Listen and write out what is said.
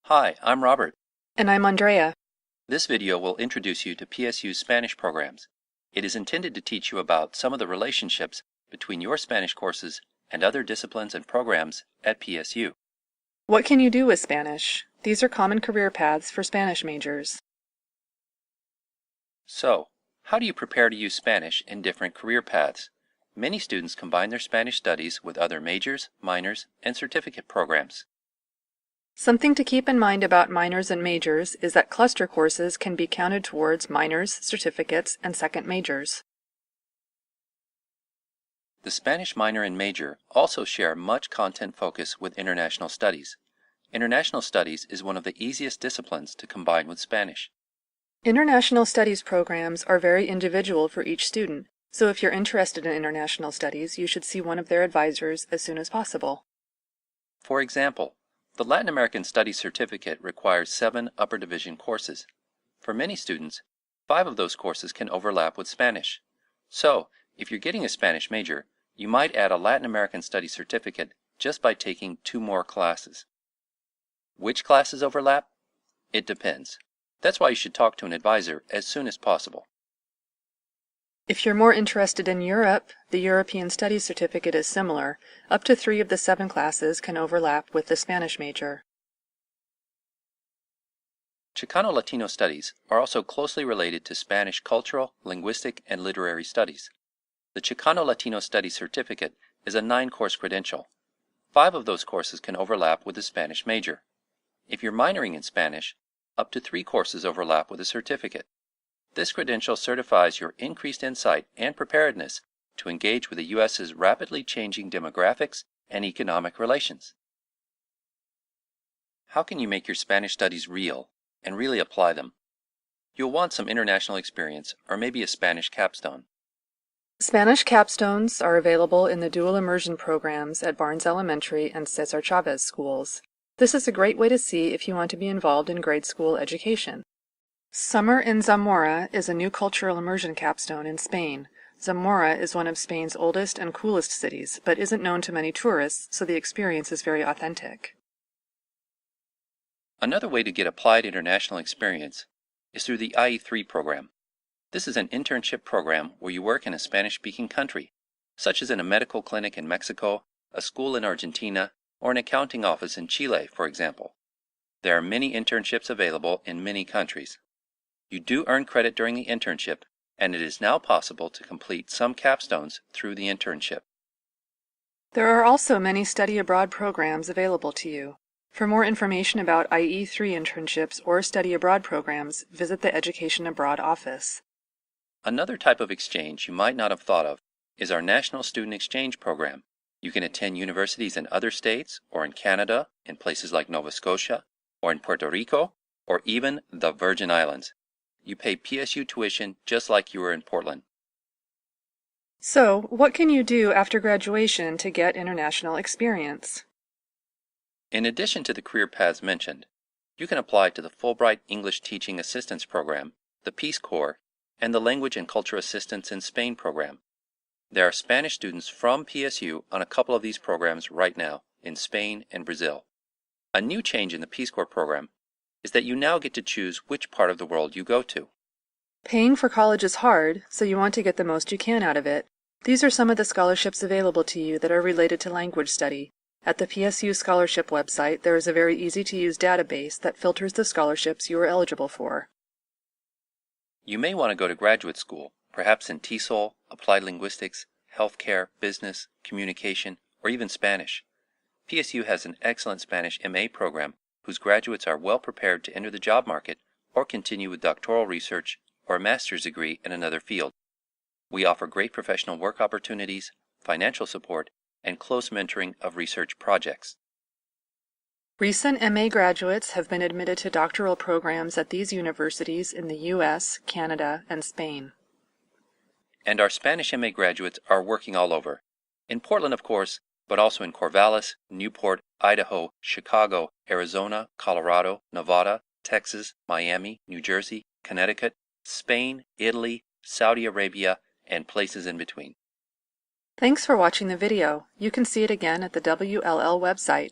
Hi, I'm Robert. And I'm Andrea. This video will introduce you to PSU's Spanish programs. It is intended to teach you about some of the relationships between your Spanish courses and other disciplines and programs at PSU. What can you do with Spanish? These are common career paths for Spanish majors. So, how do you prepare to use Spanish in different career paths? Many students combine their Spanish studies with other majors, minors, and certificate programs. Something to keep in mind about minors and majors is that cluster courses can be counted towards minors, certificates, and second majors. The Spanish minor and major also share much content focus with international studies. International studies is one of the easiest disciplines to combine with Spanish. International studies programs are very individual for each student, so if you're interested in international studies, you should see one of their advisors as soon as possible. For example, the Latin American Studies Certificate requires 7 upper division courses. For many students, 5 of those courses can overlap with Spanish. So, if you're getting a Spanish major, you might add a Latin American Studies Certificate just by taking 2 more classes. Which classes overlap? It depends. That's why you should talk to an advisor as soon as possible. If you're more interested in Europe, the European Studies Certificate is similar. Up to 3 of the 7 classes can overlap with the Spanish major. Chicano-Latino studies are also closely related to Spanish cultural, linguistic, and literary studies. The Chicano-Latino Studies Certificate is a 9-course credential. 5 of those courses can overlap with the Spanish major. If you're minoring in Spanish, up to 3 courses overlap with a certificate. This credential certifies your increased insight and preparedness to engage with the U.S.'s rapidly changing demographics and economic relations. How can you make your Spanish studies real and really apply them? You'll want some international experience or maybe a Spanish capstone. Spanish capstones are available in the dual immersion programs at Barnes Elementary and Cesar Chavez schools. This is a great way to see if you want to be involved in grade school education. Summer in Zamora is a new cultural immersion capstone in Spain. Zamora is one of Spain's oldest and coolest cities, but isn't known to many tourists, so the experience is very authentic. Another way to get applied international experience is through the IE3 program. This is an internship program where you work in a Spanish-speaking country, such as in a medical clinic in Mexico, a school in Argentina, or an accounting office in Chile, for example. There are many internships available in many countries. You do earn credit during the internship, and it is now possible to complete some capstones through the internship. There are also many study abroad programs available to you. For more information about IE3 internships or study abroad programs, visit the Education Abroad office. Another type of exchange you might not have thought of is our National Student Exchange Program. You can attend universities in other states or in Canada, in places like Nova Scotia, or in Puerto Rico, or even the Virgin Islands. You pay PSU tuition just like you were in Portland. So, what can you do after graduation to get international experience? In addition to the career paths mentioned, you can apply to the Fulbright English Teaching Assistance Program, the Peace Corps, and the Language and Culture Assistance in Spain program. There are Spanish students from PSU on a couple of these programs right now in Spain and Brazil. A new change in the Peace Corps program is that you now get to choose which part of the world you go to. Paying for college is hard, so you want to get the most you can out of it. These are some of the scholarships available to you that are related to language study. At the PSU scholarship website, there is a very easy-to-use database that filters the scholarships you are eligible for. You may want to go to graduate school, perhaps in TESOL, Applied Linguistics, Healthcare, Business, Communication, or even Spanish. PSU has an excellent Spanish MA program whose graduates are well prepared to enter the job market or continue with doctoral research or a master's degree in another field. We offer great professional work opportunities, financial support, and close mentoring of research projects. Recent MA graduates have been admitted to doctoral programs at these universities in the U.S., Canada, and Spain. And our Spanish MA graduates are working all over. In Portland, of course, but also in Corvallis, Newport, Idaho, Chicago, Arizona, Colorado, Nevada, Texas, Miami, New Jersey, Connecticut, Spain, Italy, Saudi Arabia, and places in between. Thanks for watching the video. You can see it again at the WLL website.